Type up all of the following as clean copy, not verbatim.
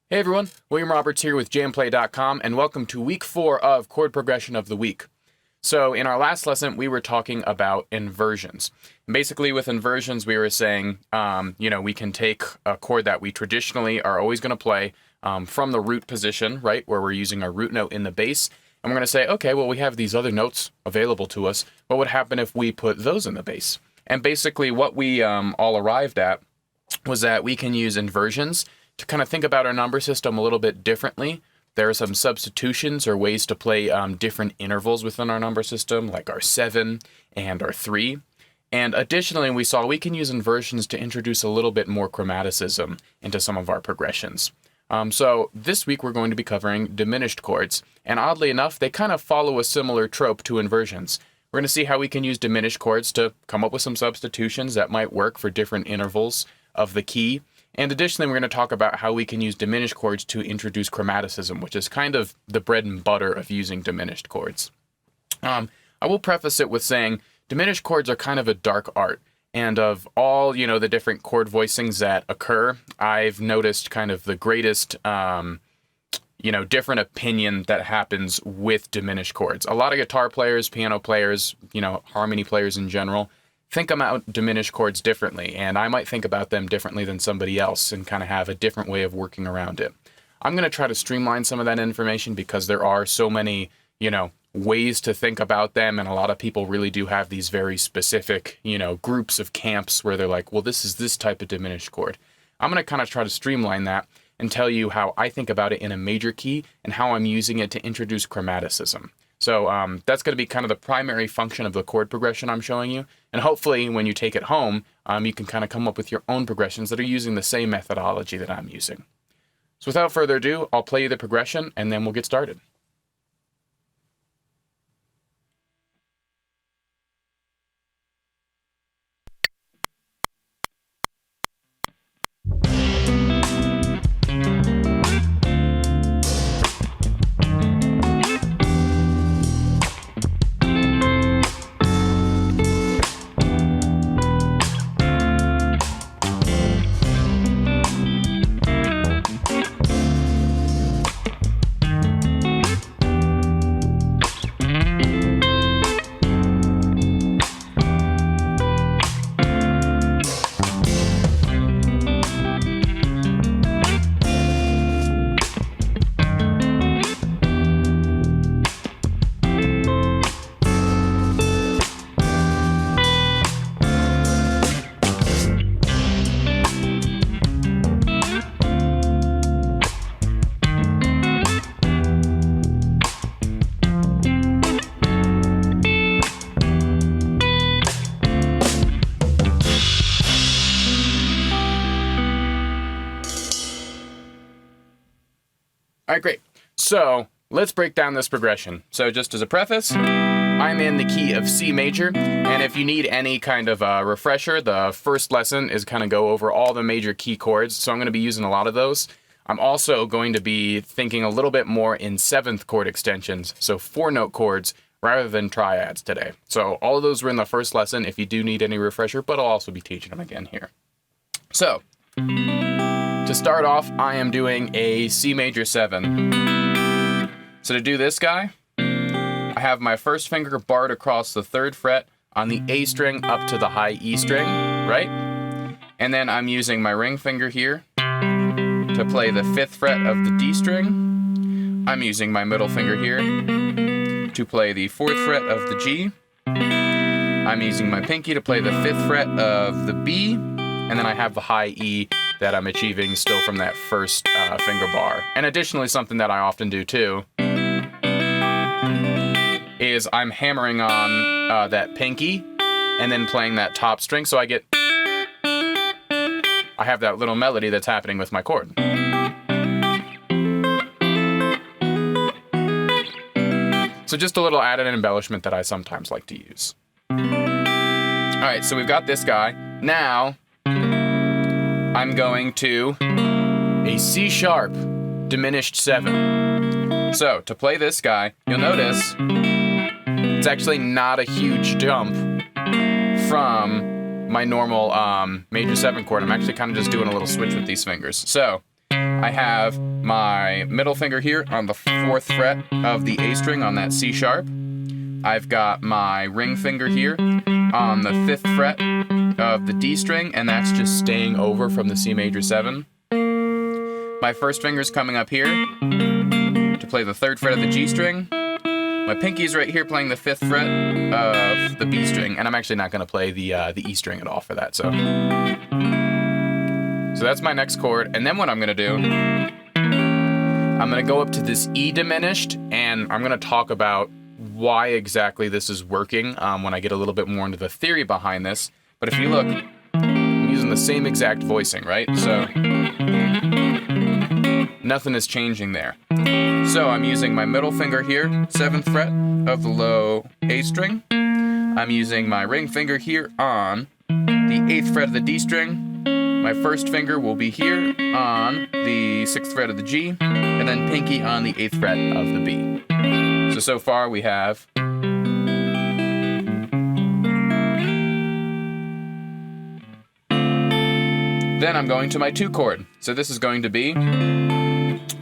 Hey everyone, William Roberts here with jamplay.com, and welcome to week 4 of chord progression of the week. So in our last lesson, we were talking about inversions. And basically with inversions, we were saying, we can take a chord that we traditionally are always going to play from the root position, right, where we're using our root note in the bass, and we're going to say, okay, well, we have these other notes available to us. What would happen if we put those in the bass? And basically what we all arrived at was that we can use inversions to kind of think about our number system a little bit differently. There are some substitutions or ways to play different intervals within our number system, like our 7 and our 3. And additionally, we saw we can use inversions to introduce a little bit more chromaticism into some of our progressions. So this week we're going to be covering diminished chords, and oddly enough, they kind of follow a similar trope to inversions. We're going to see how we can use diminished chords to come up with some substitutions that might work for different intervals of the key. And additionally, we're going to talk about how we can use diminished chords to introduce chromaticism, which is kind of the bread and butter of using diminished chords. I will preface it with saying diminished chords are kind of a dark art. And of all, the different chord voicings that occur, I've noticed kind of the greatest, different opinion that happens with diminished chords. A lot of guitar players, piano players, harmony players in general, think about diminished chords differently, and I might think about them differently than somebody else and kind of have a different way of working around it. I'm going to try to streamline some of that information because there are so many, ways to think about them, and a lot of people really do have these very specific, groups of camps where they're like, well, this is this type of diminished chord. I'm going to kind of try to streamline that and tell you how I think about it in a major key and how I'm using it to introduce chromaticism. So that's going to be kind of the primary function of the chord progression I'm showing you. And hopefully when you take it home, you can kind of come up with your own progressions that are using the same methodology that I'm using. So without further ado, I'll play you the progression and then we'll get started. All right, great. So let's break down this progression. So just as a preface, I'm in the key of C major, and if you need any kind of a refresher, the first lesson is kind of go over all the major key chords, so I'm going to be using a lot of those. I'm also going to be thinking a little bit more in 7th chord extensions, so 4-note chords rather than triads today. So all of those were in the first lesson if you do need any refresher, but I'll also be teaching them again here. So to start off, I am doing a C major 7. So to do this guy, I have my first finger barred across the 3rd fret on the A string up to the high E string, right? And then I'm using my ring finger here to play the 5th fret of the D string. I'm using my middle finger here to play the 4th fret of the G. I'm using my pinky to play the 5th fret of the B. And then I have the high E that I'm achieving still from that first finger bar. And additionally, something that I often do too is I'm hammering on that pinky and then playing that top string, so I have that little melody that's happening with my chord. So just a little added embellishment that I sometimes like to use. All right, so we've got this guy. Now I'm going to a C sharp diminished 7. So to play this guy, you'll notice it's actually not a huge jump from my normal major 7 chord. I'm actually kind of just doing a little switch with these fingers. So I have my middle finger here on the 4th fret of the A string on that C sharp. I've got my ring finger here on the 5th fret of the D string, and that's just staying over from the C major 7. My first finger's coming up here to play the 3rd fret of the G string. My pinky's right here playing the 5th fret of the B string, and I'm actually not going to play the E string at all for that. So that's my next chord, and then what I'm going to do, I'm going to go up to this E diminished, and I'm going to talk about why exactly this is working when I get a little bit more into the theory behind this. But if you look, I'm using the same exact voicing, right? So nothing is changing there. So I'm using my middle finger here, 7th fret of the low A string. I'm using my ring finger here on the 8th fret of the D string. My first finger will be here on the 6th fret of the G, and then pinky on the 8th fret of the B. So far we have then I'm going to my 2 chord. So this is going to be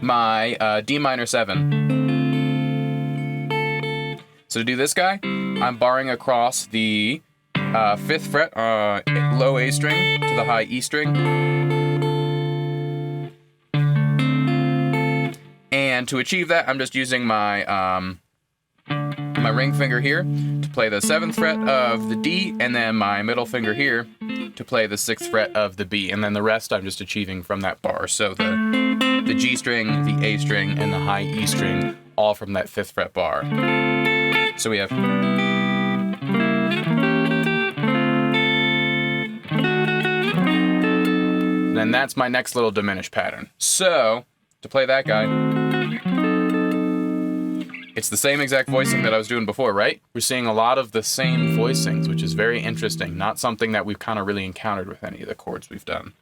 my D minor 7. So to do this guy, I'm barring across the 5th fret low A string to the high E string. And to achieve that, I'm just using my my ring finger here to play the 7th fret of the D, and then my middle finger here to play the 6th fret of the B, and then the rest I'm just achieving from that bar. So the G string, the A string, and the high E string, all from that 5th fret bar. So we have then that's my next little diminished pattern. So to play that guy, it's the same exact voicing that I was doing before, right? We're seeing a lot of the same voicings, which is very interesting. Not something that we've kind of really encountered with any of the chords we've done.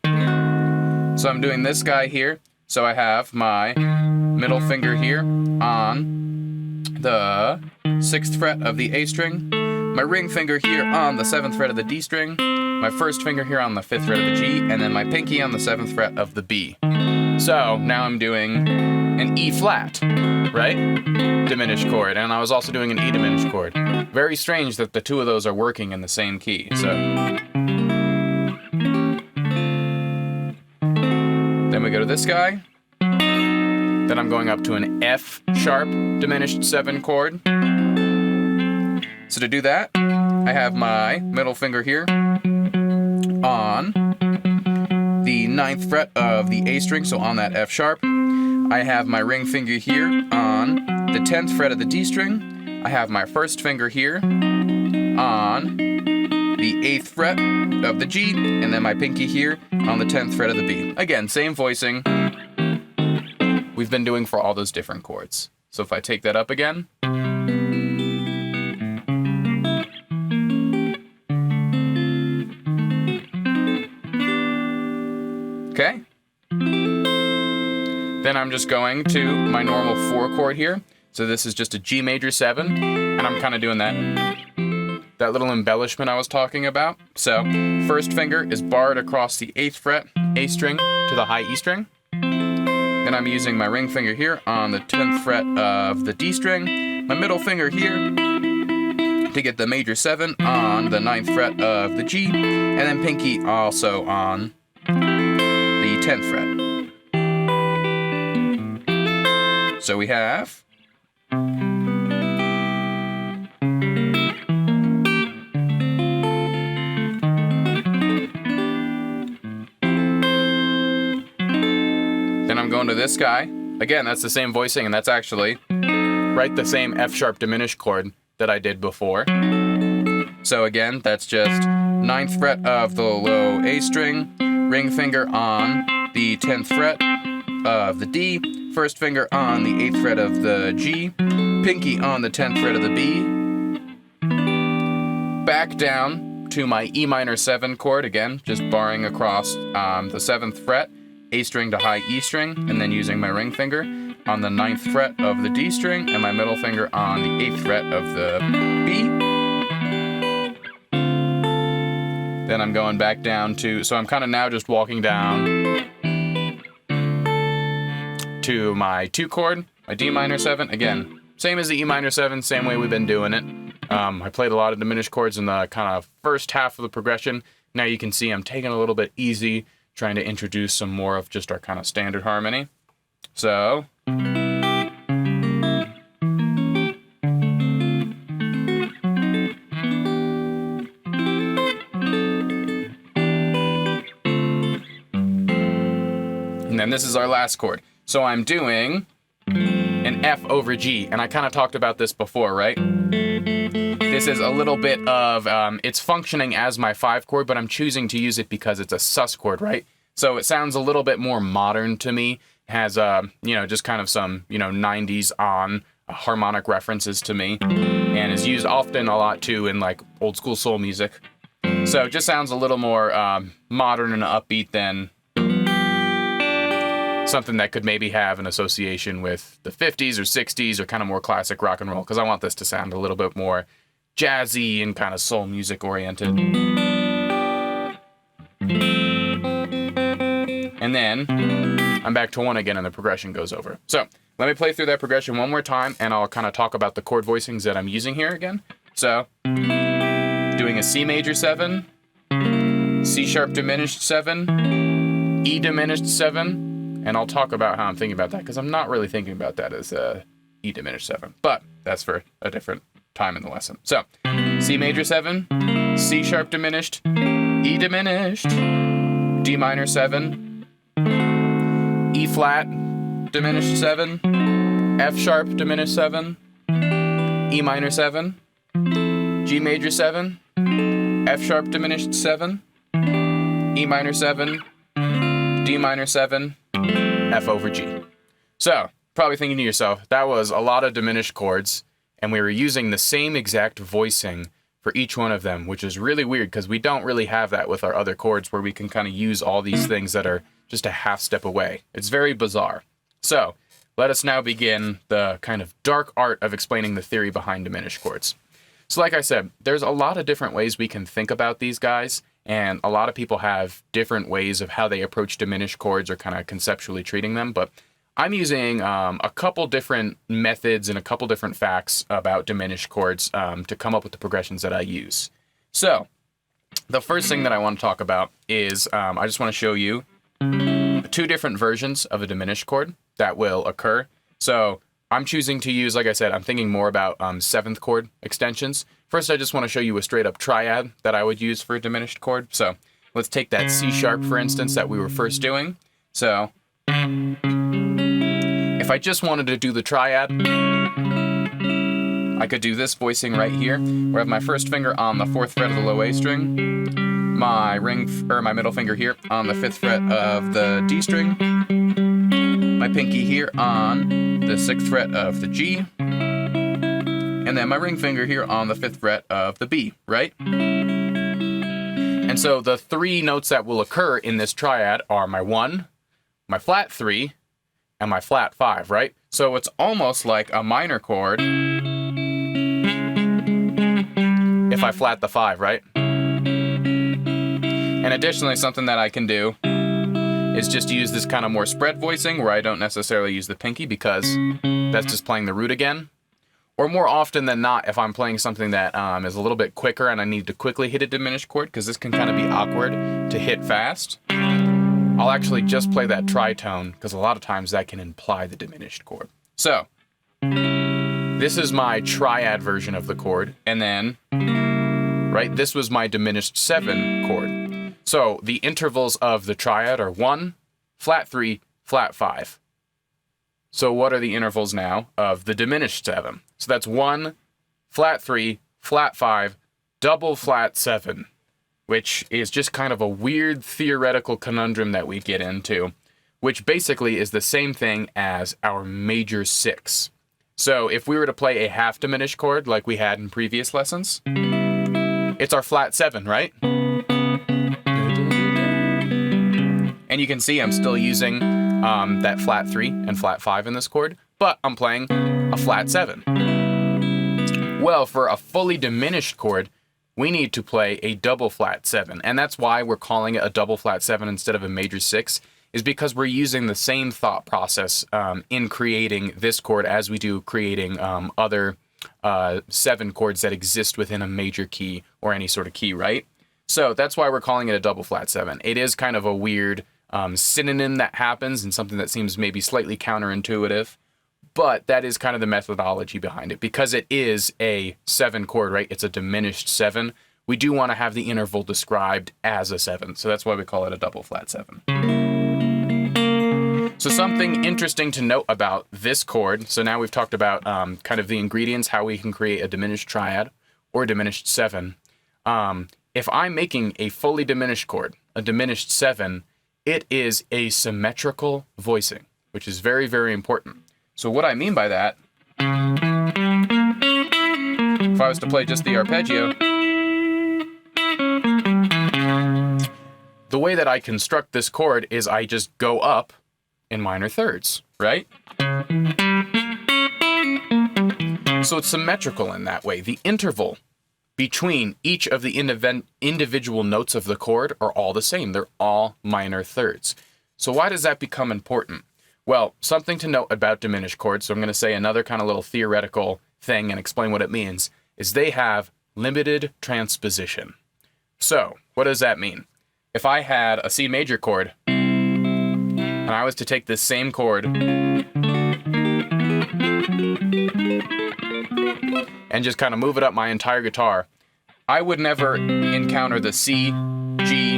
So I'm doing this guy here. So I have my middle finger here on the 6th fret of the A string, my ring finger here on the 7th fret of the D string, my first finger here on the 5th fret of the G, and then my pinky on the 7th fret of the B. So now I'm doing an E flat, right? Diminished chord, and I was also doing an E diminished chord. Very strange that the two of those are working in the same key. So then we go to this guy. Then I'm going up to an F sharp diminished 7 chord. So to do that, I have my middle finger here on the 9th fret of the A string, so on that F sharp. I have my ring finger here on the 10th fret of the D string. I have my first finger here on the 8th fret of the G, and then my pinky here on the 10th fret of the B. Again, same voicing we've been doing for all those different chords. So if I take that up again, okay. Then I'm just going to my normal 4 chord here. So this is just a G major 7, and I'm kind of doing that little embellishment I was talking about. So first finger is barred across the 8th fret A string to the high E string. Then I'm using my ring finger here on the 10th fret of the D string, my middle finger here to get the major 7 on the 9th fret of the G, and then pinky also on the 10th fret. So we have then I'm going to this guy. Again, that's the same voicing, and that's actually right the same F sharp diminished chord that I did before. So again, that's just 9th fret of the low A string, ring finger on the 10th fret of the D, first finger on the 8th fret of the G, pinky on the 10th fret of the B, back down to my E minor 7 chord, again, just barring across the 7th fret, A string to high E string, and then using my ring finger on the 9th fret of the D string, and my middle finger on the 8th fret of the B. Then I'm going back down to, so I'm kind of now just walking down to my 2 chord, my D minor 7. Again, same as the E minor 7, same way we've been doing it. I played a lot of diminished chords in the kind of first half of the progression. Now you can see I'm taking it a little bit easy, trying to introduce some more of just our kind of standard harmony. So... and then this is our last chord. So I'm doing an F over G, and I kind of talked about this before, right? This is a little bit of, it's functioning as my 5 chord, but I'm choosing to use it because it's a sus chord, right? So it sounds a little bit more modern to me, has, just kind of some, 90s on harmonic references to me, and is used often a lot too in like old school soul music. So it just sounds a little more modern and upbeat than something that could maybe have an association with the 50s or 60s or kind of more classic rock and roll, because I want this to sound a little bit more jazzy and kind of soul music oriented. And then I'm back to 1 again and the progression goes over. So let me play through that progression one more time and I'll kind of talk about the chord voicings that I'm using here again. So doing a C major 7, C sharp diminished 7, E diminished 7, and I'll talk about how I'm thinking about that, because I'm not really thinking about that as E diminished 7, but that's for a different time in the lesson. So, C major 7, C sharp diminished, E diminished, D minor 7, E flat diminished 7, F sharp diminished 7, E minor 7, G major 7, F sharp diminished 7, E minor 7, D minor 7, F over G. So, probably thinking to yourself, that was a lot of diminished chords, and we were using the same exact voicing for each one of them, which is really weird because we don't really have that with our other chords where we can kind of use all these things that are just a half step away. It's very bizarre. So, let us now begin the kind of dark art of explaining the theory behind diminished chords. So like I said, there's a lot of different ways we can think about these guys, and a lot of people have different ways of how they approach diminished chords or kind of conceptually treating them, but I'm using a couple different methods and a couple different facts about diminished chords to come up with the progressions that I use. So, the first thing that I want to talk about is I just want to show you 2 different versions of a diminished chord that will occur. So, I'm choosing to use, like I said, I'm thinking more about 7th chord extensions. First, I just want to show you a straight up triad that I would use for a diminished chord. So let's take that C sharp, for instance, that we were first doing. So if I just wanted to do the triad, I could do this voicing right here, where I have my first finger on the 4th fret of the low A string, my my middle finger here on the 5th fret of the D string, my pinky here on the 6th fret of the G, and then my ring finger here on the 5th fret of the B, right? And so the 3 notes that will occur in this triad are my 1, my flat 3, and my flat 5, right? So it's almost like a minor chord if I flat the 5, right? And additionally, something that I can do is just use this kind of more spread voicing where I don't necessarily use the pinky because that's just playing the root again. Or more often than not, if I'm playing something that is a little bit quicker and I need to quickly hit a diminished chord, because this can kind of be awkward to hit fast, I'll actually just play that tritone, because a lot of times that can imply the diminished chord. So, this is my triad version of the chord, and then, right, this was my diminished 7 chord. So, the intervals of the triad are 1, flat 3, flat 5. So what are the intervals now of the diminished 7? So that's 1, flat 3, flat 5, double flat 7, which is just kind of a weird theoretical conundrum that we get into, which basically is the same thing as our major 6. So if we were to play a half diminished chord like we had in previous lessons, it's our flat 7, right? And you can see I'm still using that flat 3 and flat 5 in this chord, but I'm playing a flat 7. Well, for a fully diminished chord, we need to play a double flat 7, and that's why we're calling it a double flat 7 instead of a major 6, is because we're using the same thought process in creating this chord as we do creating other 7 chords that exist within a major key or any sort of key, right? So that's why we're calling it a double flat 7. It is kind of a weird synonym that happens and something that seems maybe slightly counterintuitive, but that is kind of the methodology behind it. Because it is a 7 chord, right? It's a diminished 7. We do want to have the interval described as a 7. So that's why we call it a double flat 7. So something interesting to note about this chord, so now we've talked about kind of the ingredients, how we can create a diminished triad or diminished 7. If I'm making a fully diminished chord, a diminished 7, it is a symmetrical voicing, which is very, very important. So what I mean by that, if I was to play just the arpeggio, the way that I construct this chord is I just go up in minor thirds, right? So it's symmetrical in that way. The interval between each of the individual notes of the chord are all the same. They're all minor thirds. So why does that become important? Well, something to note about diminished chords, so I'm going to say another kind of little theoretical thing and explain what it means, is they have limited transposition. So what does that mean? If I had a C major chord, and I was to take this same chord and just kind of move it up my entire guitar, I would never encounter the C, G,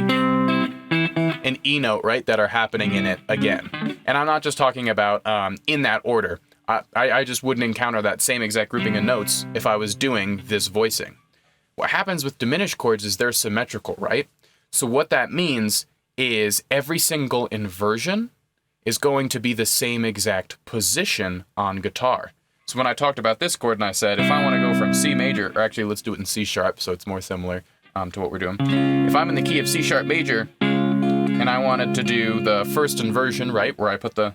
and E note, right, that are happening in it again. And I'm not just talking about in that order. I just wouldn't encounter that same exact grouping of notes if I was doing this voicing. What happens with diminished chords is they're symmetrical, right? So what that means is every single inversion is going to be the same exact position on guitar. So when I talked about this chord and I said, if I want to go from C major, or actually let's do it in C sharp so it's more similar to what we're doing. If I'm in the key of C sharp major and I wanted to do the first inversion, right, where I put the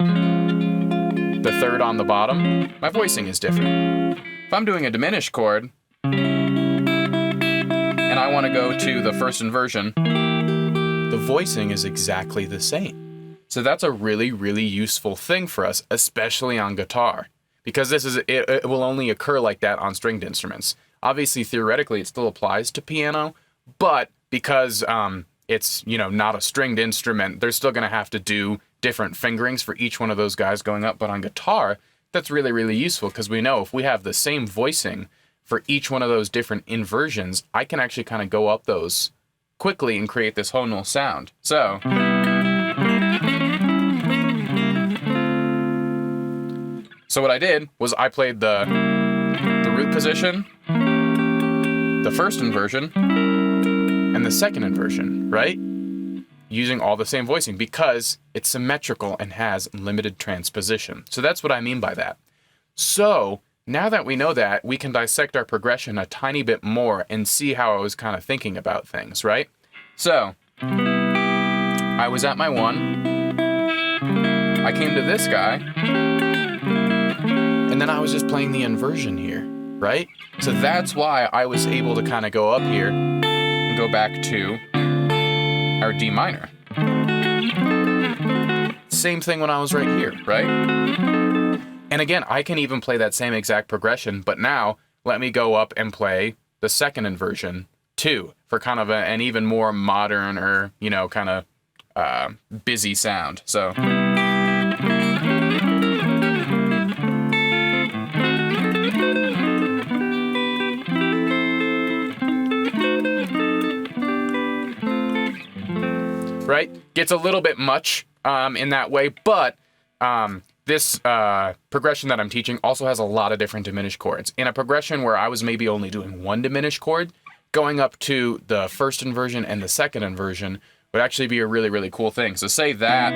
third on the bottom, my voicing is different. If I'm doing a diminished chord and I want to go to the first inversion, the voicing is exactly the same. So that's a really, really useful thing for us, especially on guitar, because it will only occur like that on stringed instruments. Obviously, theoretically, it still applies to piano, but because it's not a stringed instrument, they're still going to have to do different fingerings for each one of those guys going up. But on guitar, that's really, really useful because we know if we have the same voicing for each one of those different inversions, I can actually kind of go up those quickly and create this tonal sound. So what I did was I played the root position, the first inversion, and the second inversion, right? Using all the same voicing because it's symmetrical and has limited transposition. So that's what I mean by that. So now that we know that, we can dissect our progression a tiny bit more and see how I was kind of thinking about things, right? So I was at my 1, I came to this guy, and then I was just playing the inversion here, right? So that's why I was able to kind of go up here and go back to our D minor. Same thing when I was right here, right? And again, I can even play that same exact progression, but now let me go up and play the second inversion too, for kind of an even more modern or, kind of busy sound. So right? Gets a little bit much in that way, but this progression that I'm teaching also has a lot of different diminished chords. In a progression where I was maybe only doing one diminished chord, going up to the first inversion and the second inversion would actually be a really, really cool thing. So say that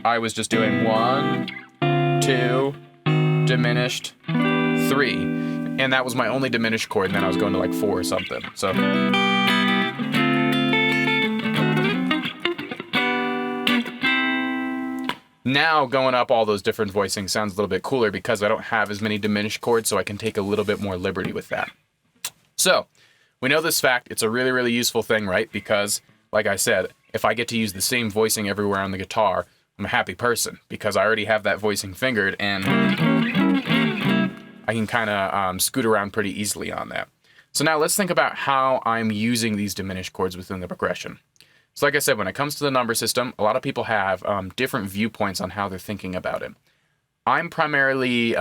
I was just doing 1, 2, diminished, 3, and that was my only diminished chord, and then I was going to like 4 or something. So now going up all those different voicings sounds a little bit cooler because I don't have as many diminished chords, so I can take a little bit more liberty with that. So we know this fact. It's a really, really useful thing, right? Because, like I said, if I get to use the same voicing everywhere on the guitar, I'm a happy person because I already have that voicing fingered and I can kind of scoot around pretty easily on that. So now let's think about how I'm using these diminished chords within the progression. So like I said, when it comes to the number system, a lot of people have different viewpoints on how they're thinking about it. I'm primarily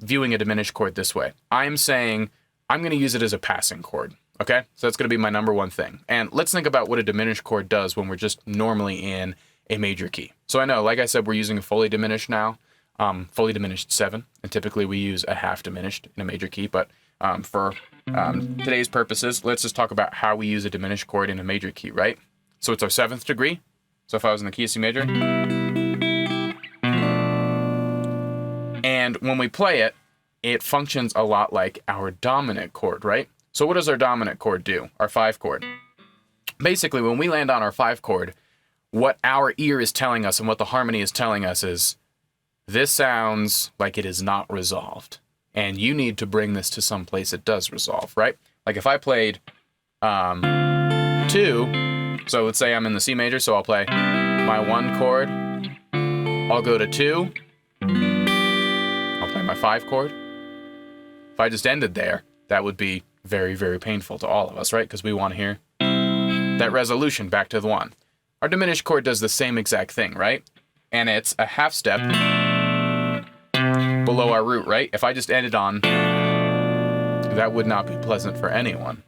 viewing a diminished chord this way. I'm saying I'm going to use it as a passing chord. Okay, so that's going to be my number one thing. And let's think about what a diminished chord does when we're just normally in a major key. So I know, like I said, we're using a fully diminished now, fully diminished 7, and typically we use a half diminished in a major key. But for today's purposes, let's just talk about how we use a diminished chord in a major key, right? So it's our 7th degree. So if I was in the key of C major, and when we play it, it functions a lot like our dominant chord, right? So what does our dominant chord do? Our 5 chord. Basically, when we land on our 5 chord, what our ear is telling us and what the harmony is telling us is, this sounds like it is not resolved. And you need to bring this to some place it does resolve, right? Like if I played 2, so let's say I'm in the C major, so I'll play my 1 chord, I'll go to 2, I'll play my 5 chord. If I just ended there, that would be very, very painful to all of us, right? Because we want to hear that resolution back to the 1. Our diminished chord does the same exact thing, right? And it's a half step below our root, right? If I just ended on, that would not be pleasant for anyone.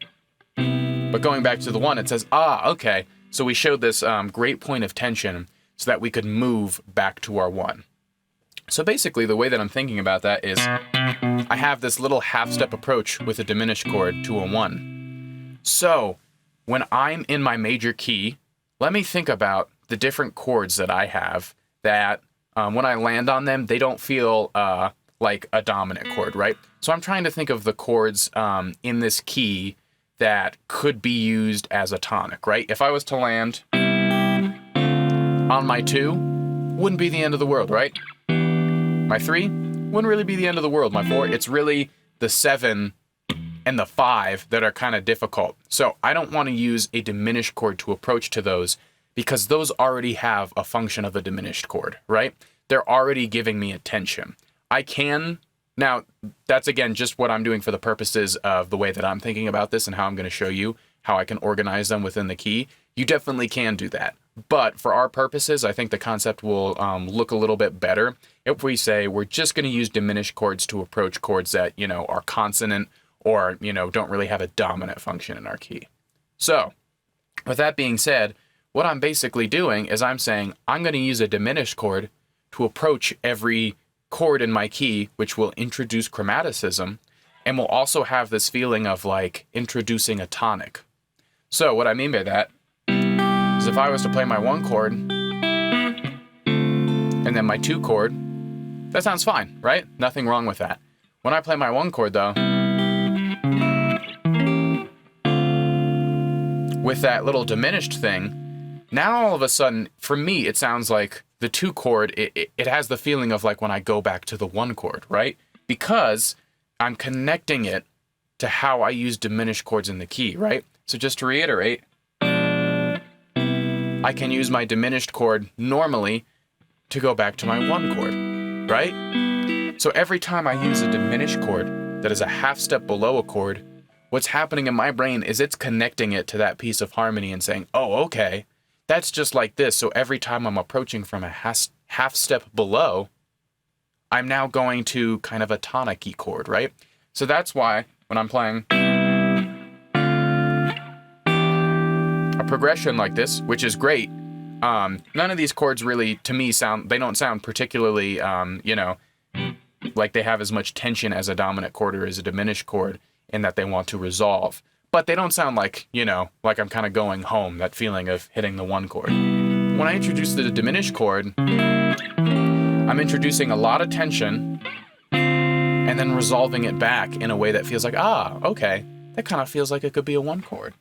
But going back to the 1, it says, okay. So we showed this great point of tension so that we could move back to our 1. So basically, the way that I'm thinking about that is I have this little half-step approach with a diminished chord to a 1. So when I'm in my major key, let me think about the different chords that I have that when I land on them, they don't feel like a dominant chord, right? So I'm trying to think of the chords in this key that could be used as a tonic, right? If I was to land on my 2, wouldn't be the end of the world, right? My 3 wouldn't really be the end of the world. My 4, it's really the 7 and the 5 that are kind of difficult. So I don't want to use a diminished chord to approach to those because those already have a function of a diminished chord, right? They're already giving me attention. I can, now that's again just what I'm doing for the purposes of the way that I'm thinking about this and how I'm going to show you how I can organize them within the key. You definitely can do that. But for our purposes, I think the concept will look a little bit better if we say we're just going to use diminished chords to approach chords that, are consonant or, don't really have a dominant function in our key. So with that being said, what I'm basically doing is I'm saying I'm going to use a diminished chord to approach every chord in my key, which will introduce chromaticism and will also have this feeling of like introducing a tonic. So what I mean by that is if I was to play my 1 chord and then my 2 chord, that sounds fine, right? Nothing wrong with that. When I play my 1 chord though, with that little diminished thing, now all of a sudden, for me, it sounds like the 2 chord, it has the feeling of like when I go back to the 1 chord, right? Because I'm connecting it to how I use diminished chords in the key, right? So just to reiterate, I can use my diminished chord normally to go back to my 1 chord, right? So every time I use a diminished chord that is a half step below a chord, what's happening in my brain is it's connecting it to that piece of harmony and saying, oh, okay, that's just like this. So every time I'm approaching from a half step below, I'm now going to kind of a tonic-y chord, right? So that's why when I'm playing a progression like this, which is great, none of these chords really, to me, they don't sound particularly, like they have as much tension as a dominant chord or as a diminished chord in that they want to resolve. But they don't sound like, like I'm kind of going home, that feeling of hitting the 1 chord. When I introduce the diminished chord, I'm introducing a lot of tension and then resolving it back in a way that feels like, okay, that kind of feels like it could be a 1 chord.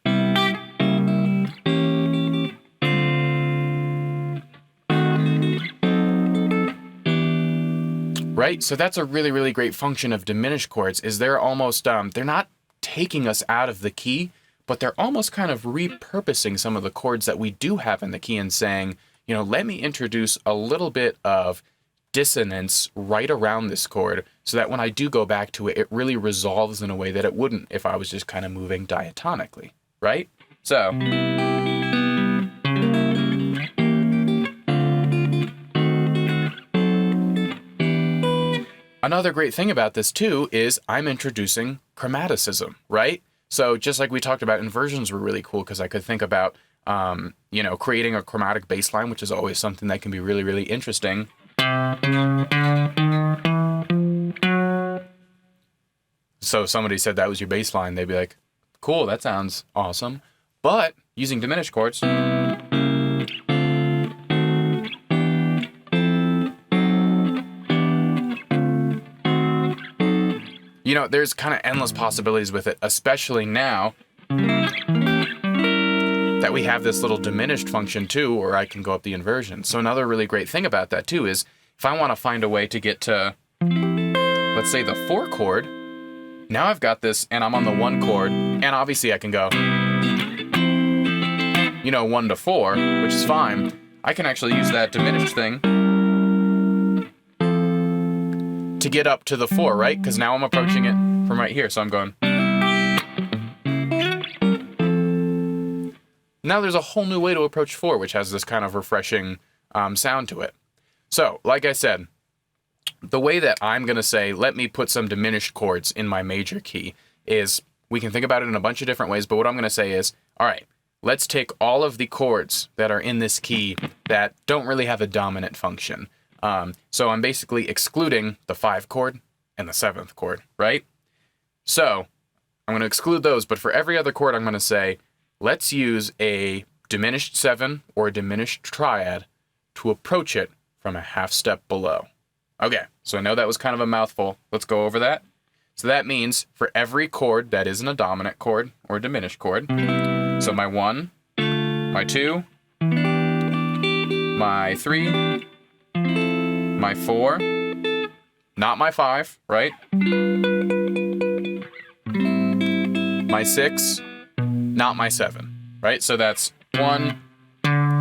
Right? So that's a really, really great function of diminished chords is they're almost, they're not taking us out of the key, but they're almost kind of repurposing some of the chords that we do have in the key and saying, you know, let me introduce a little bit of dissonance right around this chord so that when I do go back to it, it really resolves in a way that it wouldn't if I was just kind of moving diatonically, right? So. Another great thing about this too is I'm introducing chromaticism, right? So just like we talked about, inversions were really cool because I could think about, you know, creating a chromatic bass line, which is always something that can be really, really interesting. So if somebody said that was your bass line, they'd be like, cool, that sounds awesome. But using diminished chords, you know, there's kind of endless possibilities with it, especially now that we have this little diminished function too, or I can go up the inversion. So another really great thing about that too is if I want to find a way to get to, let's say, the 4 chord, now I've got this and I'm on the 1 chord, and obviously I can go, you know, 1 to 4, which is fine. I can actually use that diminished thing to get up to the 4, right? Because now I'm approaching it from right here, so I'm going. Now there's a whole new way to approach 4, which has this kind of refreshing sound to it. So, like I said, the way that I'm going to say, let me put some diminished chords in my major key is, we can think about it in a bunch of different ways, but what I'm going to say is, all right, let's take all of the chords that are in this key that don't really have a dominant function. So I'm basically excluding the 5 chord and the 7th chord, right? So I'm going to exclude those, but for every other chord, I'm going to say, let's use a diminished 7 or a diminished triad to approach it from a half step below. Okay, so I know that was kind of a mouthful. Let's go over that. So that means for every chord that isn't a dominant chord or a diminished chord, so my 1, my 2, my 3, my 4, not my 5, right? My 6, not my 7, right? So that's 1,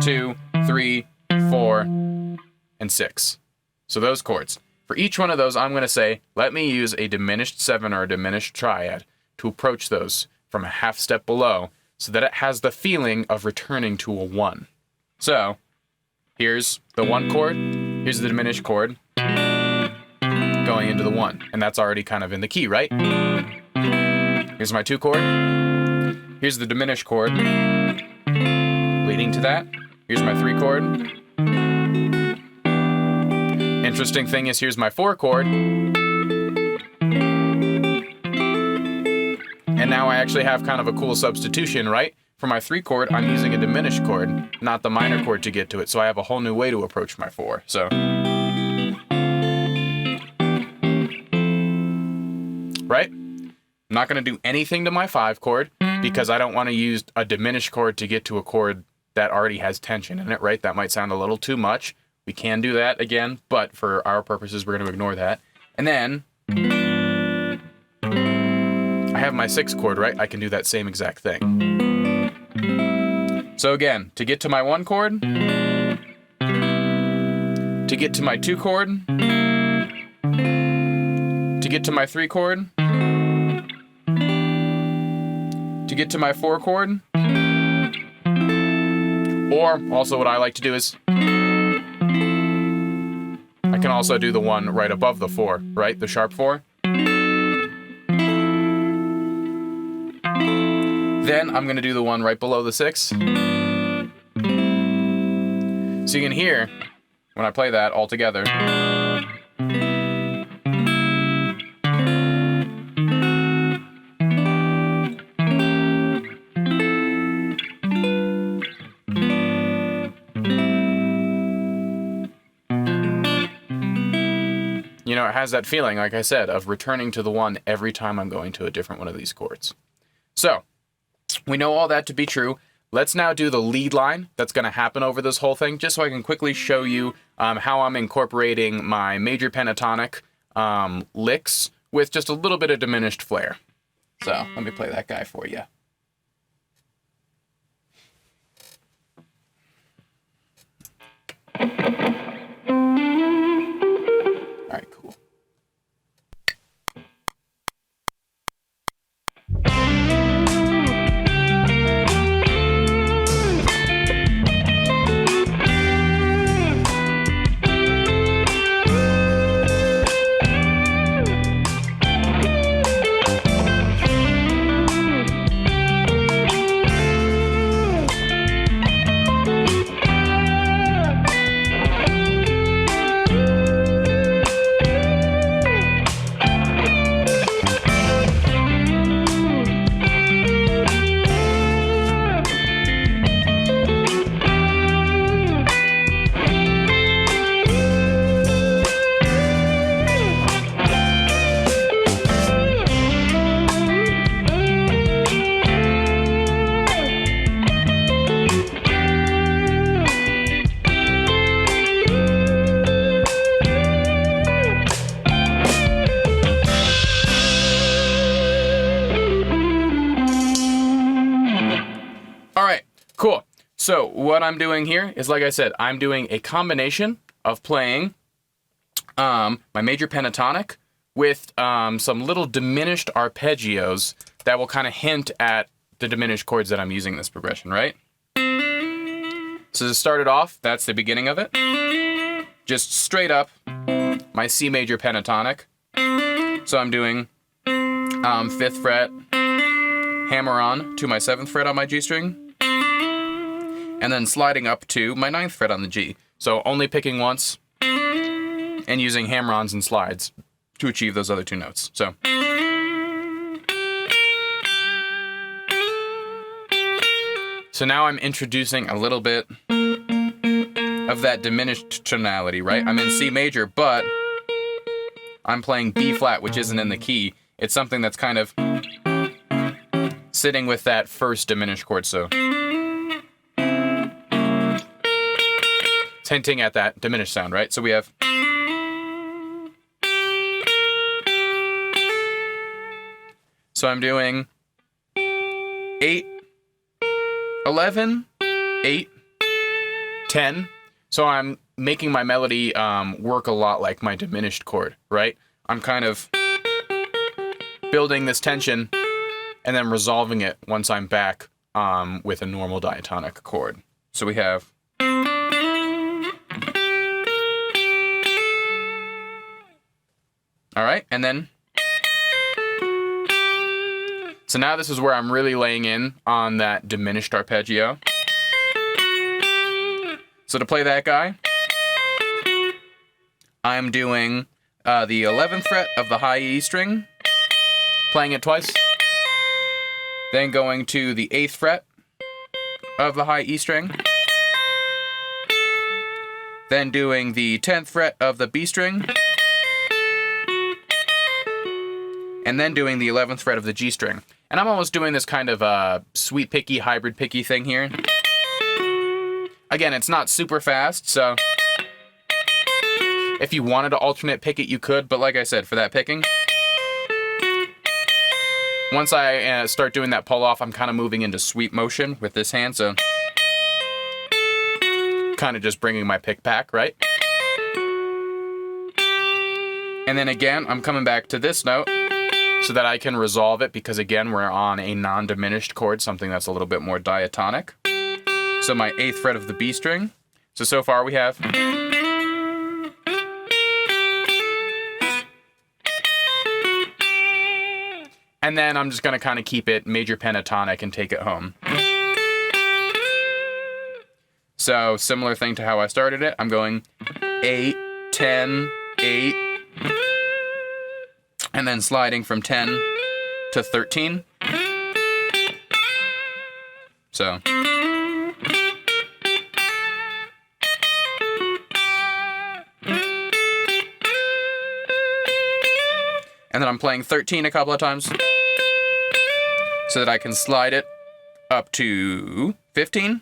2, 3, 4, and 6. So those chords. For each one of those, I'm going to say, let me use a diminished 7 or a diminished triad to approach those from a half step below so that it has the feeling of returning to a 1. So here's the 1 chord, here's the diminished chord going into the 1, and that's already kind of in the key, right? Here's my 2 chord, here's the diminished chord leading to that, here's my 3 chord. Interesting thing is, here's my 4 chord, and now I actually have kind of a cool substitution, right? For my 3 chord, I'm using a diminished chord, not the minor chord to get to it, so I have a whole new way to approach my 4. So, right? I'm not going to do anything to my 5 chord because I don't want to use a diminished chord to get to a chord that already has tension in it, right? That might sound a little too much. We can do that again, but for our purposes, we're going to ignore that. And then I have my 6 chord, right? I can do that same exact thing. So again, to get to my 1 chord, to get to my 2 chord, to get to my 3 chord, to get to my 4 chord, or also what I like to do is I can also do the one right above the 4, right? The sharp 4. Then I'm going to do the one right below the 6. So you can hear, when I play that all together, you know, it has that feeling, like I said, of returning to the 1 every time I'm going to a different one of these chords. So, we know all that to be true. Let's now do the lead line that's going to happen over this whole thing, just so I can quickly show you how I'm incorporating my major pentatonic licks with just a little bit of diminished flair. So, let me play that guy for you. So what I'm doing here is, like I said, I'm doing a combination of playing my major pentatonic with some little diminished arpeggios that will kind of hint at the diminished chords that I'm using in this progression, right? So to start it off, that's the beginning of it. Just straight up my C major pentatonic. So I'm doing 5th fret, hammer on to my 7th fret on my G string, and then sliding up to my 9th fret on the G. So only picking once and using hammer-ons and slides to achieve those other two notes. So now I'm introducing a little bit of that diminished tonality, right? I'm in C major, but I'm playing B flat, which isn't in the key. It's something that's kind of sitting with that first diminished chord, so it's hinting at that diminished sound, right? So we have I'm doing 8, 11, 8, 10. So I'm making my melody work a lot like my diminished chord, right? I'm kind of building this tension and then resolving it once I'm back with a normal diatonic chord. So we have all right, and then so now this is where I'm really laying in on that diminished arpeggio. So to play that guy, I'm doing the 11th fret of the high E string, playing it twice, then going to the 8th fret of the high E string, then doing the 10th fret of the B string, and then doing the 11th fret of the G string. And I'm almost doing this kind of sweet picky, hybrid picky thing here. Again, it's not super fast, so if you wanted to alternate pick it, you could, but like I said, for that picking, once I start doing that pull off, I'm kind of moving into sweep motion with this hand, so kind of just bringing my pick back, right? And then again, I'm coming back to this note so that I can resolve it, because again, we're on a non-diminished chord, something that's a little bit more diatonic. So my 8th fret of the B string. So far we have and then I'm just going to kind of keep it major pentatonic and take it home. So similar thing to how I started it. I'm going 8, 10, 8, and then sliding from 10 to 13. So and then I'm playing 13 a couple of times so that I can slide it up to 15.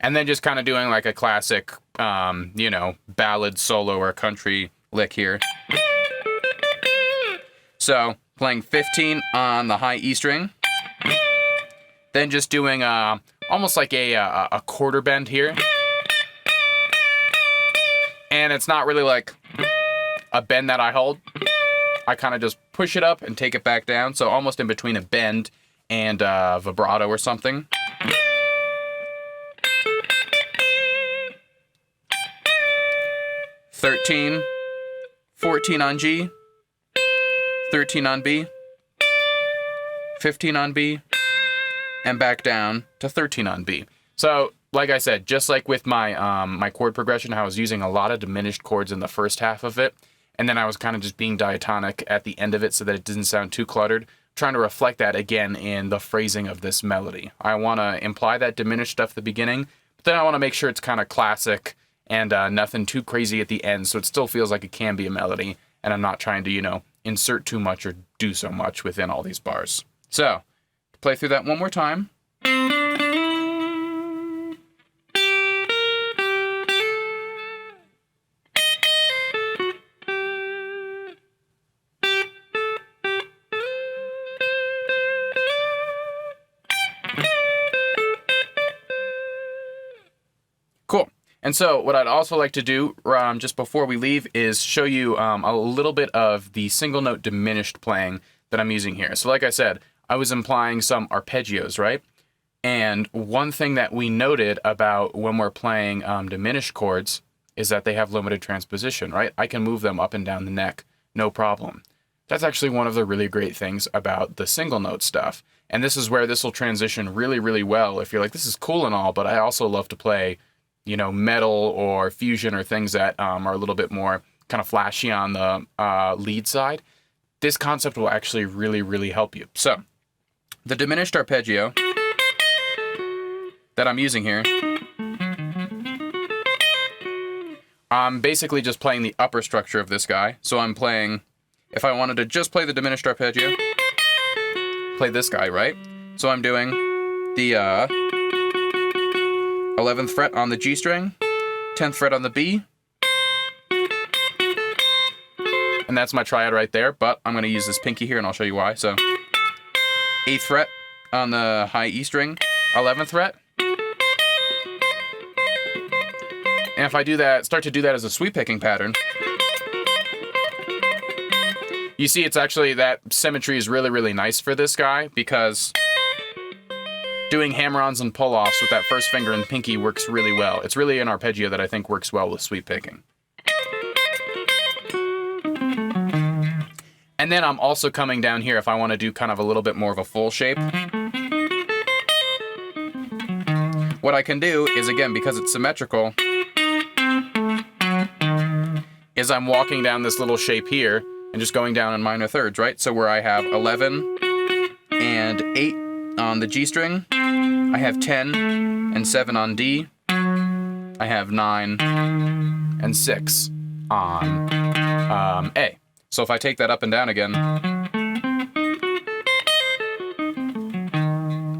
And then just kind of doing like a classic, you know, ballad solo or country lick here. So playing 15 on the high E string. Then just doing almost like a quarter bend here. And it's not really like a bend that I hold. I kind of just push it up and take it back down. So almost in between a bend and vibrato or something. "13, 14 on G, 13 on B, 15 on B, and back down to 13 on B. So, like I said, just like with my my chord progression, I was using a lot of diminished chords in the first half of it, and then I was kind of just being diatonic at the end of it so that it didn't sound too cluttered, trying to reflect that again in the phrasing of this melody. I want to imply that diminished stuff at the beginning, but then I want to make sure it's kind of classic and nothing too crazy at the end, so it still feels like it can be a melody, and I'm not trying to, you know, insert too much or do so much within all these bars. So, play through that one more time. And so what I'd also like to do just before we leave is show you a little bit of the single note diminished playing that I'm using here. So like I said, I was implying some arpeggios, right? And one thing that we noted about when we're playing diminished chords is that they have limited transposition, right? I can move them up and down the neck, no problem. That's actually one of the really great things about the single note stuff. And this is where this will transition really, really well. If you're like, this is cool and all, but I also love to play, you know, metal or fusion or things that are a little bit more kind of flashy on the lead side. This concept will actually really, really help you. So the diminished arpeggio that I'm using here, I'm basically just playing the upper structure of this guy. So I'm playing, if I wanted to just play the diminished arpeggio, play this guy, right? So I'm doing the 11th fret on the G string, 10th fret on the B, and that's my triad right there, but I'm going to use this pinky here and I'll show you why. So 8th fret on the high E string, 11th fret. And if I do that, start to do that as a sweep picking pattern, you see it's actually, that symmetry is really, really nice for this guy because doing hammer-ons and pull-offs with that first finger and pinky works really well. It's really an arpeggio that I think works well with sweep picking. And then I'm also coming down here if I want to do kind of a little bit more of a full shape. What I can do is, again, because it's symmetrical, is I'm walking down this little shape here and just going down in minor thirds, right? So where I have 11 and 8 on the G string, I have 10 and 7 on D, I have 9 and 6 on A. So if I take that up and down again,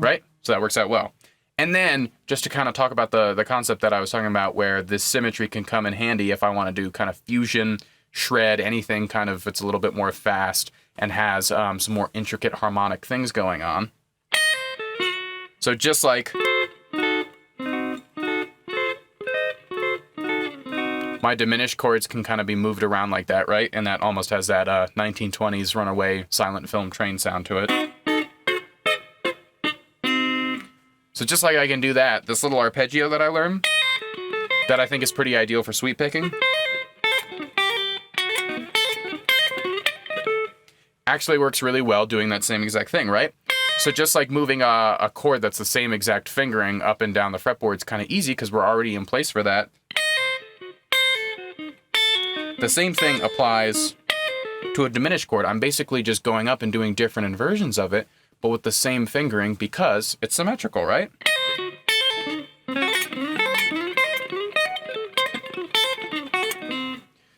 right? So that works out well. And then, just to kind of talk about the concept that I was talking about where this symmetry can come in handy if I want to do kind of fusion, shred, anything kind of it's a little bit more fast and has some more intricate harmonic things going on. So just like my diminished chords can kind of be moved around like that, right? And that almost has that 1920s runaway silent film train sound to it. So just like I can do that, this little arpeggio that I learned, that I think is pretty ideal for sweep picking, actually works really well doing that same exact thing, right? So just like moving a chord that's the same exact fingering up and down the fretboard is kind of easy because we're already in place for that. The same thing applies to a diminished chord. I'm basically just going up and doing different inversions of it, but with the same fingering because it's symmetrical, right?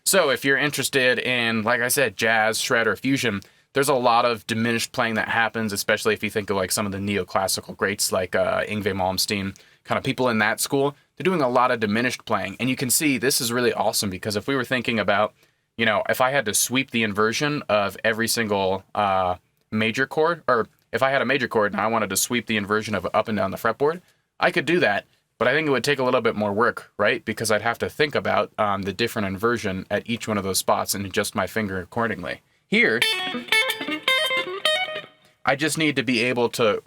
So if you're interested in, like I said, jazz, shred, or fusion, there's a lot of diminished playing that happens, especially if you think of like some of the neoclassical greats like Yngwie Malmsteen, kind of people in that school. They're doing a lot of diminished playing. And you can see this is really awesome because if we were thinking about, you know, if I had to sweep the inversion of every single major chord, or if I had a major chord and I wanted to sweep the inversion of up and down the fretboard, I could do that. But I think it would take a little bit more work, right? Because I'd have to think about the different inversion at each one of those spots and adjust my finger accordingly. Here, I just need to be able to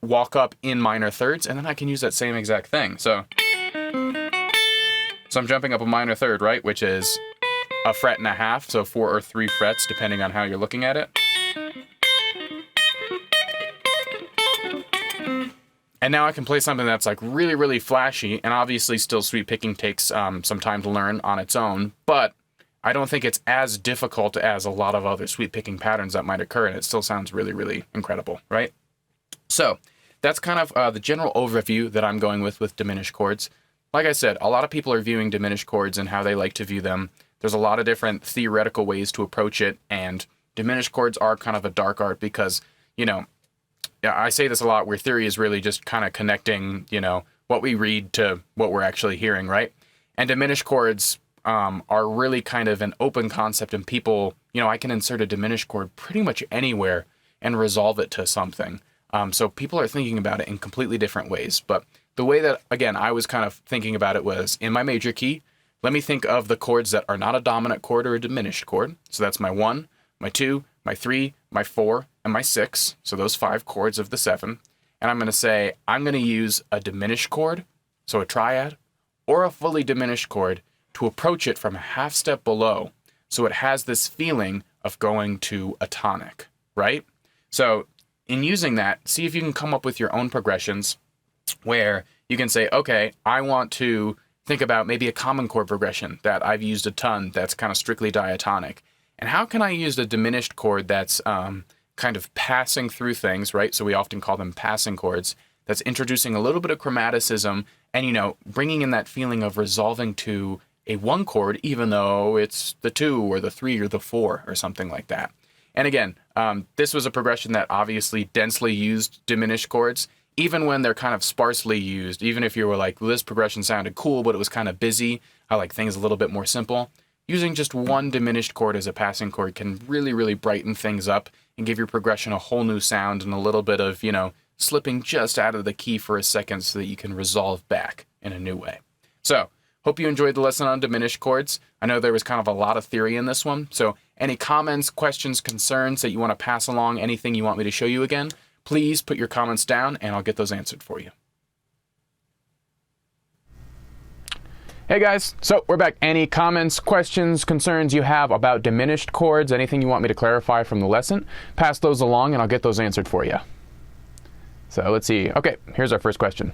walk up in minor thirds, and then I can use that same exact thing. So I'm jumping up a minor third, right? Which is a fret and a half, so 4 or 3 frets, depending on how you're looking at it. And now I can play something that's like really, really flashy, and obviously still sweep picking takes some time to learn on its own, but I don't think it's as difficult as a lot of other sweep picking patterns that might occur, and it still sounds really, really incredible, right? So that's kind of the general overview that I'm going with diminished chords. Like I said, a lot of people are viewing diminished chords and how they like to view them. There's a lot of different theoretical ways to approach it, and diminished chords are kind of a dark art because, you know, I say this a lot where theory is really just kind of connecting, you know, what we read to what we're actually hearing, right? And diminished chords are really kind of an open concept, and people, you know, I can insert a diminished chord pretty much anywhere and resolve it to something. So people are thinking about it in completely different ways, but the way that, again, I was kind of thinking about it was in my major key, let me think of the chords that are not a dominant chord or a diminished chord. So that's my 1, my 2, my 3, my 4, and my 6. So those 5 chords of the 7. And I'm going to say, I'm going to use a diminished chord, so a triad, or a fully diminished chord to approach it from a half step below. So it has this feeling of going to a tonic, right? So in using that, see if you can come up with your own progressions where you can say, okay, I want to think about maybe a common chord progression that I've used a ton that's kind of strictly diatonic. And how can I use a diminished chord that's kind of passing through things, right? So we often call them passing chords. That's introducing a little bit of chromaticism and, you know, bringing in that feeling of resolving to a 1 chord, even though it's the 2 or the 3 or the 4 or something like that. And again, this was a progression that obviously densely used diminished chords, even when they're kind of sparsely used. Even if you were like, well, this progression sounded cool, but it was kind of busy, I like things a little bit more simple. Using just 1 diminished chord as a passing chord can really, really brighten things up and give your progression a whole new sound and a little bit of, you know, slipping just out of the key for a second so that you can resolve back in a new way. So, hope you enjoyed the lesson on diminished chords. I know there was kind of a lot of theory in this one. So, any comments, questions, concerns that you want to pass along, anything you want me to show you again, please put your comments down and I'll get those answered for you. Hey guys, so we're back. Any comments, questions, concerns you have about diminished chords, anything you want me to clarify from the lesson, pass those along and I'll get those answered for you. So let's see. Okay, here's our first question.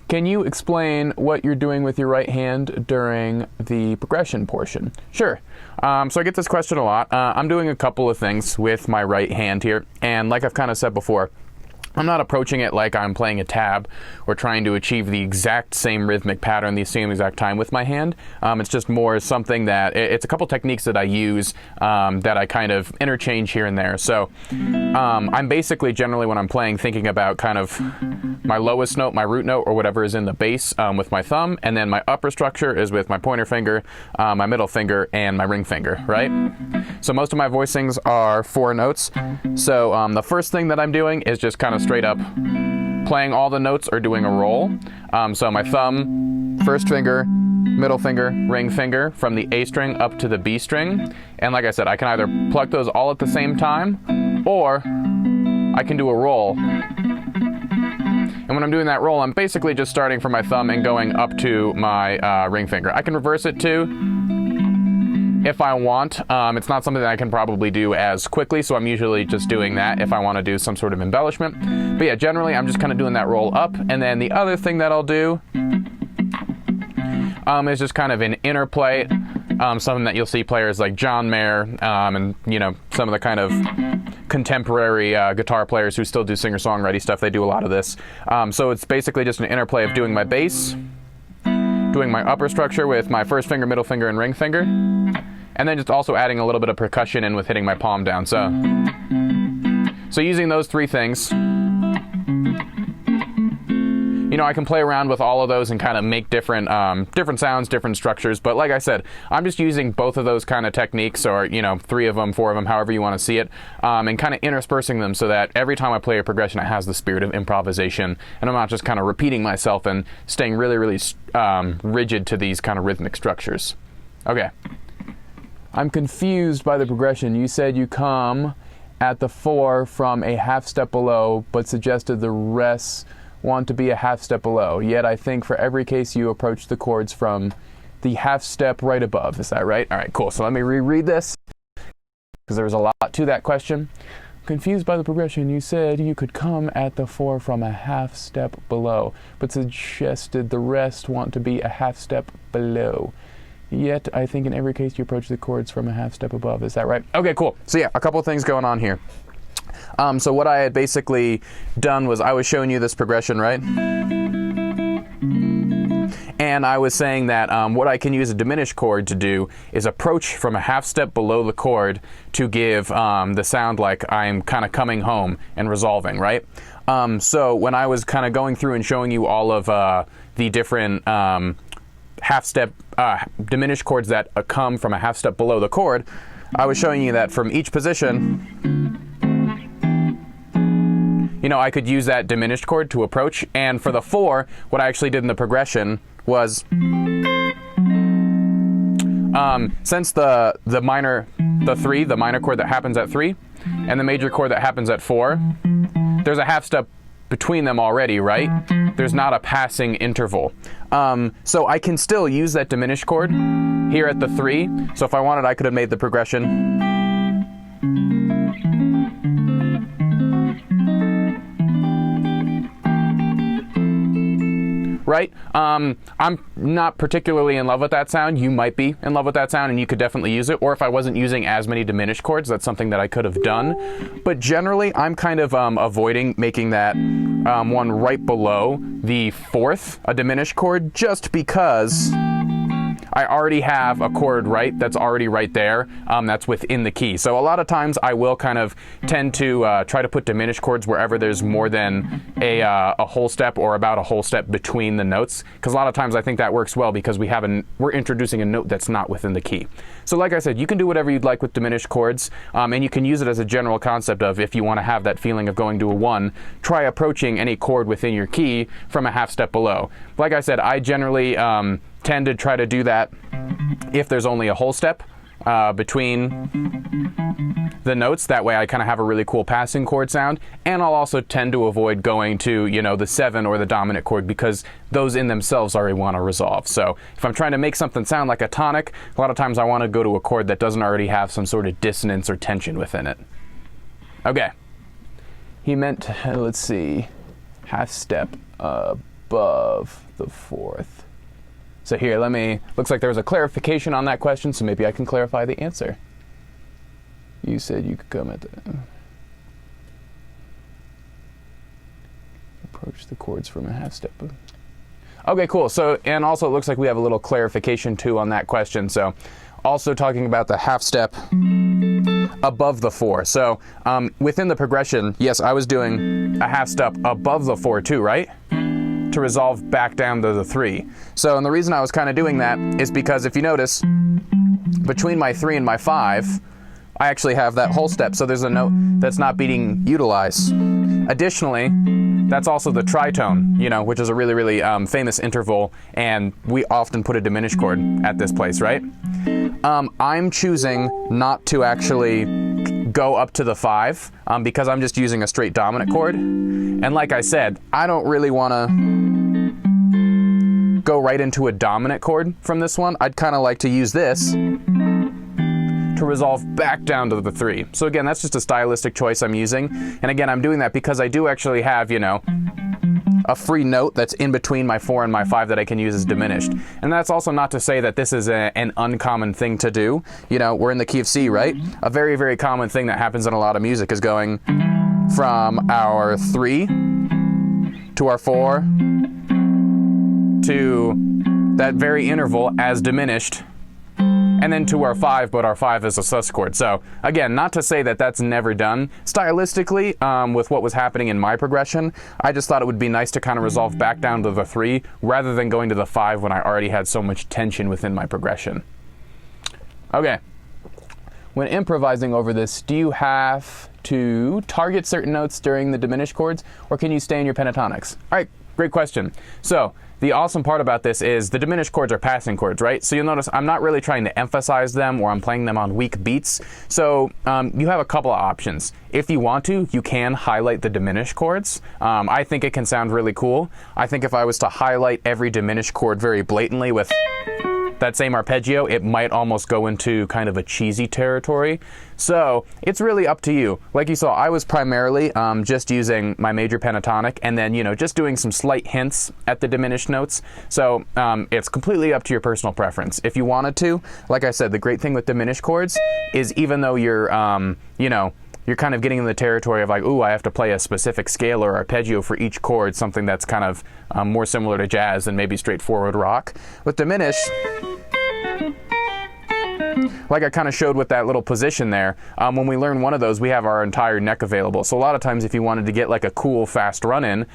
Can you explain what you're doing with your right hand during the progression portion? Sure. So I get this question a lot. I'm doing a couple of things with my right hand here, and like I've kind of said before, I'm not approaching it like I'm playing a tab or trying to achieve the exact same rhythmic pattern the same exact time with my hand. It's just more something that, it's a couple techniques that I use that I kind of interchange here and there. So I'm basically generally when I'm playing thinking about kind of my lowest note, my root note, or whatever is in the bass with my thumb, and then my upper structure is with my pointer finger, my middle finger, and my ring finger, right? So most of my voicings are 4 notes. So the first thing that I'm doing is just kind of straight up playing all the notes or doing a roll. So my thumb, first finger, middle finger, ring finger from the A string up to the B string. And like I said, I can either pluck those all at the same time or I can do a roll. And when I'm doing that roll, I'm basically just starting from my thumb and going up to my ring finger. I can reverse it too if I want. It's not something that I can probably do as quickly, so I'm usually just doing that if I want to do some sort of embellishment. But yeah, generally I'm just kind of doing that roll up. And then the other thing that I'll do is just kind of an interplay, something that you'll see players like John Mayer and, you know, some of the kind of contemporary guitar players who still do singer-songwriting stuff. They do a lot of this. So it's basically just an interplay of doing my bass, doing my upper structure with my first finger, middle finger, and ring finger, and then just also adding a little bit of percussion in with hitting my palm down. So using those 3 things, you know, I can play around with all of those and kind of make different sounds, different structures. But like I said, I'm just using both of those kind of techniques, or, you know, 3 of them, 4 of them, however you want to see it, and kind of interspersing them so that every time I play a progression, it has the spirit of improvisation, and I'm not just kind of repeating myself and staying really, really rigid to these kind of rhythmic structures. Okay. I'm confused by the progression. You said you come at the 4 from a half step below, but suggested the rest want to be a half step below. Yet I think for every case you approach the chords from the half step right above. Is that right? All right, cool. So let me reread this because there was a lot to that question. Confused by the progression. You said you could come at the 4 from a half step below, but suggested the rest want to be a half step below. Yet I think in every case you approach the chords from a half step above. Is that right? Okay, cool. So yeah, a couple of things going on here. So what I had basically done was I was showing you this progression, right? And I was saying that what I can use a diminished chord to do is approach from a half step below the chord to give the sound like I'm kind of coming home and resolving, right? So when I was kind of going through and showing you all of the different half step diminished chords that come from a half step below the chord, I was showing you that from each position, you know, I could use that diminished chord to approach. And for the 4, what I actually did in the progression was, since the 3, the minor chord that happens at 3, and the major chord that happens at 4, there's a half step between them already, right? There's not a passing interval. So I can still use that diminished chord here at the 3. So if I wanted, I could have made the progression. Right? I'm not particularly in love with that sound. You might be in love with that sound and you could definitely use it. Or if I wasn't using as many diminished chords, that's something that I could have done. But generally, I'm kind of avoiding making that one right below the 4th, a diminished chord, just because I already have a chord, right, that's already right there, that's within the key. So a lot of times I will kind of tend to try to put diminished chords wherever there's more than a whole step or about a whole step between the notes, because a lot of times I think that works well because we're introducing a note that's not within the key. So like I said, you can do whatever you'd like with diminished chords, and you can use it as a general concept of, if you want to have that feeling of going to a 1, try approaching any chord within your key from a half step below. Like I said, I generally tend to try to do that if there's only a whole step between the notes. That way I kind of have a really cool passing chord sound, and I'll also tend to avoid going to, you know, the 7 or the dominant chord, because those in themselves already want to resolve. So if I'm trying to make something sound like a tonic, a lot of times I want to go to a chord that doesn't already have some sort of dissonance or tension within it. Okay. He meant, let's see, half step above the 4th. So here, looks like there was a clarification on that question, so maybe I can clarify the answer. You said you could come at the... approach the chords from a half step. Okay, cool. So, and also it looks like we have a little clarification too on that question. So, also talking about the half step above the 4. So, within the progression, yes, I was doing a half step above the 4 too, right? To resolve back down to the 3. So, and the reason I was kind of doing that is because if you notice, between my 3 and my 5, I actually have that whole step. So there's a note that's not being utilized. Additionally, that's also the tritone, you know, which is a really, really famous interval, and we often put a diminished chord at this place, right? I'm choosing not to actually go up to the 5 because I'm just using a straight dominant chord. And like I said, I don't really want to go right into a dominant chord from this one. I'd kind of like to use this to resolve back down to the 3. So again, that's just a stylistic choice I'm using. And again, I'm doing that because I do actually have, you know, a free note that's in between my 4 and my 5 that I can use as diminished. And that's also not to say that this is an uncommon thing to do. You know, we're in the key of C, right? A very, very common thing that happens in a lot of music is going from our 3 to our 4 to that very interval as diminished, and then to our 5, but our 5 is a sus chord. So again, not to say that that's never done. Stylistically, with what was happening in my progression, I just thought it would be nice to kind of resolve back down to the 3 rather than going to the 5 when I already had so much tension within my progression. Okay. When improvising over this, do you have to target certain notes during the diminished chords, or can you stay in your pentatonics? All right, great question. So the awesome part about this is the diminished chords are passing chords, right? So you'll notice I'm not really trying to emphasize them, or I'm playing them on weak beats. So you have a couple of options. If you want to, you can highlight the diminished chords. I think it can sound really cool. I think if I was to highlight every diminished chord very blatantly with that same arpeggio, it might almost go into kind of a cheesy territory. So it's really up to you. Like you saw, I was primarily just using my major pentatonic and then, you know, just doing some slight hints at the diminished notes. So it's completely up to your personal preference. If you wanted to, like I said, the great thing with diminished chords is even though you're, you know, you're kind of getting in the territory of like, ooh, I have to play a specific scale or arpeggio for each chord, something that's kind of more similar to jazz than maybe straightforward rock. With diminished, like I kind of showed with that little position there, when we learn one of those, we have our entire neck available. So a lot of times if you wanted to get like a cool, fast run-in,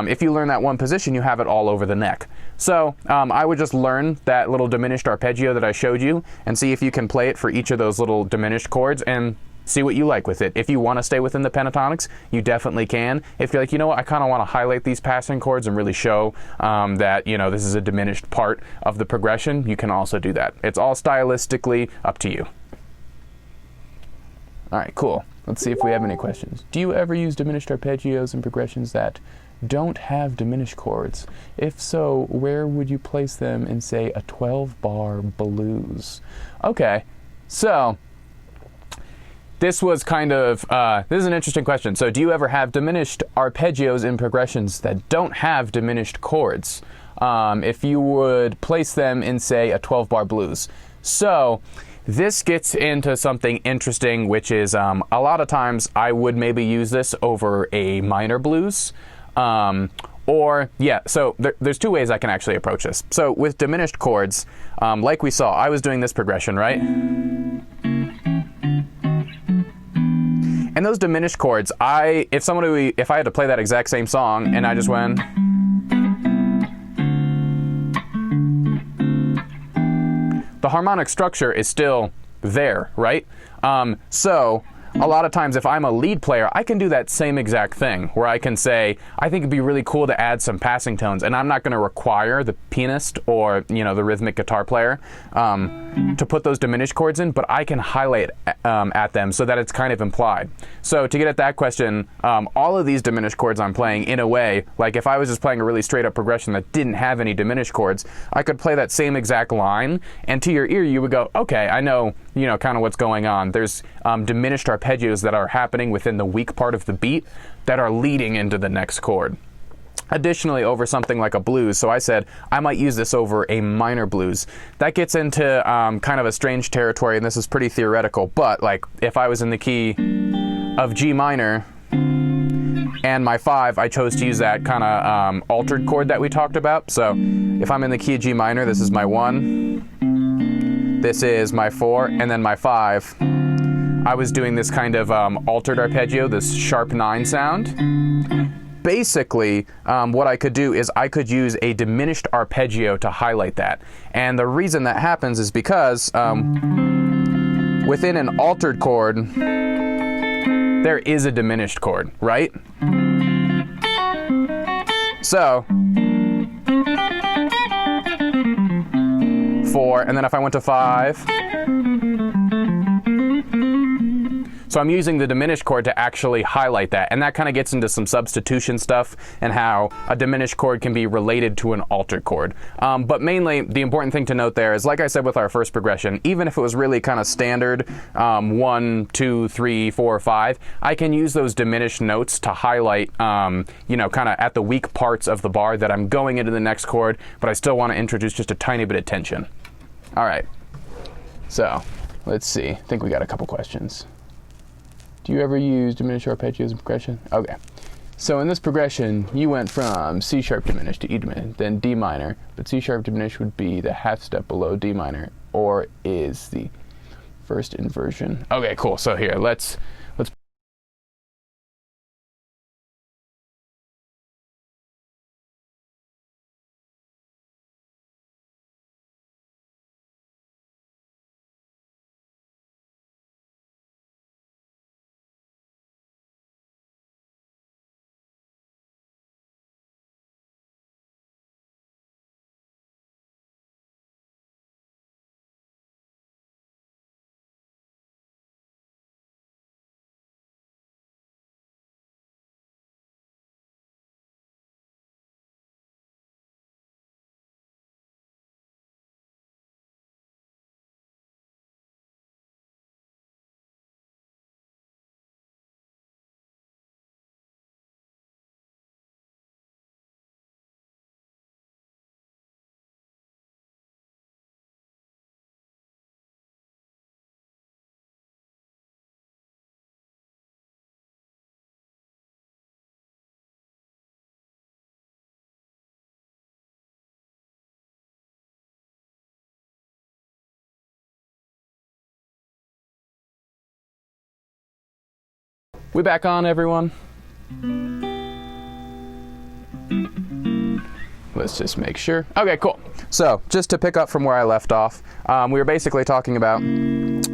if you learn that one position, you have it all over the neck. So I would just learn that little diminished arpeggio that I showed you and see if you can play it for each of those little diminished chords, and see what you like with it. If you want to stay within the pentatonics, you definitely can. If you're like, you know what, I kind of want to highlight these passing chords and really show that, you know, this is a diminished part of the progression, you can also do that. It's all stylistically up to you. All right, cool. Let's see if we have any questions. Do you ever use diminished arpeggios and progressions that don't have diminished chords? If so, where would you place them in, say, a 12-bar blues? Okay, so this was kind of, this is an interesting question. So do you ever have diminished arpeggios in progressions that don't have diminished chords? If you would place them in, say, a 12-bar blues. So this gets into something interesting, which is a lot of times I would maybe use this over a minor blues. So there's two ways I can actually approach this. So with diminished chords, like we saw, I was doing this progression, right? And those diminished chords, if I had to play that exact same song and I just went, the harmonic structure is still there, right? So a lot of times if I'm a lead player, I can do that same exact thing where I can say, I think it'd be really cool to add some passing tones, and I'm not going to require the pianist or, you know, the rhythmic guitar player to put those diminished chords in, but I can highlight at them so that it's kind of implied. So to get at that question, all of these diminished chords I'm playing in a way, like if I was just playing a really straight up progression that didn't have any diminished chords, I could play that same exact line, and to your ear you would go, okay, I know, you know, kind of what's going on. There's diminished arpeggios that are happening within the weak part of the beat that are leading into the next chord. Additionally, over something like a blues, so I said I might use this over a minor blues. That gets into kind of a strange territory, and this is pretty theoretical, but like if I was in the key of G minor and my 5, I chose to use that kind of altered chord that we talked about. So if I'm in the key of G minor, this is my 1, this is my 4, and then my 5. I was doing this kind of altered arpeggio, this sharp 9 sound. Basically, what I could do is I could use a diminished arpeggio to highlight that. And the reason that happens is because within an altered chord, there is a diminished chord, right? So 4, and then if I went to 5, so I'm using the diminished chord to actually highlight that, and that kind of gets into some substitution stuff and how a diminished chord can be related to an altered chord. But mainly, the important thing to note there is, like I said with our first progression, even if it was really kind of standard 1, 2, 3, 4, 5, I can use those diminished notes to highlight, you know, kind of at the weak parts of the bar that I'm going into the next chord, but I still want to introduce just a tiny bit of tension. All right, so let's see. I think we got a couple questions. Do you ever use diminished arpeggios in progression? Okay. So in this progression, you went from C sharp diminished to E diminished, then D minor, but C sharp diminished would be the half step below D minor, or is the first inversion. Okay, cool. So here, let's we back on, everyone? Let's just make sure. Okay, cool. So just to pick up from where I left off, we were basically talking about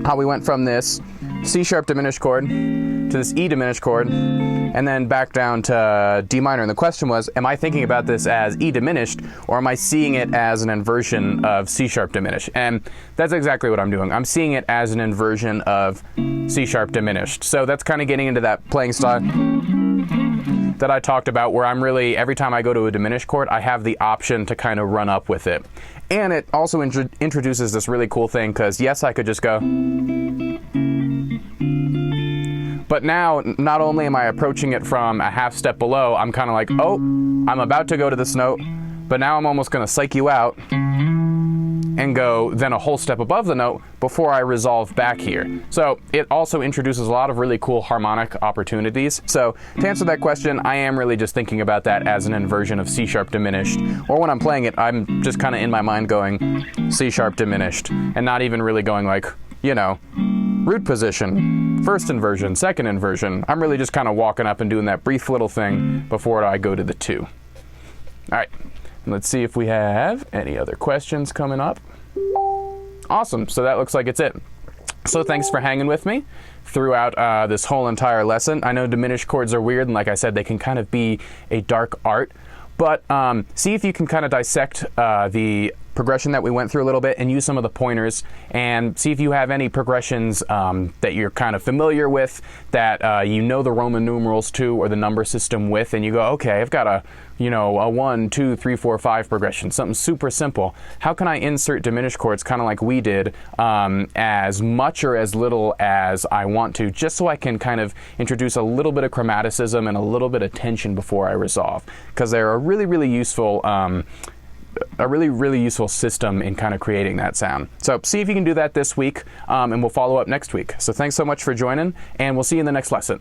how we went from this C sharp diminished chord to this E diminished chord, and then back down to D minor. And the question was, am I thinking about this as E diminished, or am I seeing it as an inversion of C sharp diminished? And that's exactly what I'm doing. I'm seeing it as an inversion of C sharp diminished. So that's kind of getting into that playing style that I talked about, where I'm really, every time I go to a diminished chord, I have the option to kind of run up with it. And it also introduces this really cool thing, because yes, I could just go, but now, not only am I approaching it from a half step below, I'm kind of like, oh, I'm about to go to this note, but now I'm almost going to psych you out and go then a whole step above the note before I resolve back here. So it also introduces a lot of really cool harmonic opportunities. So to answer that question, I am really just thinking about that as an inversion of C sharp diminished, or when I'm playing it, I'm just kind of in my mind going C sharp diminished, and not even really going like, you know, root position, first inversion, second inversion. I'm really just kind of walking up and doing that brief little thing before I go to the 2. All right, let's see if we have any other questions coming up. Awesome, so that looks like it's it. So thanks for hanging with me throughout this whole entire lesson. I know diminished chords are weird, and like I said, they can kind of be a dark art, but see if you can kind of dissect the progression that we went through a little bit and use some of the pointers, and see if you have any progressions that you're kind of familiar with, that you know the Roman numerals to or the number system with, and you go, okay, I've got a 1, 2, 3, 4, 5 progression, something super simple. How can I insert diminished chords kind of like we did, as much or as little as I want to, just so I can kind of introduce a little bit of chromaticism and a little bit of tension before I resolve, because they're a really, really useful system in kind of creating that sound. So see if you can do that this week, and we'll follow up next week. So thanks so much for joining, and we'll see you in the next lesson.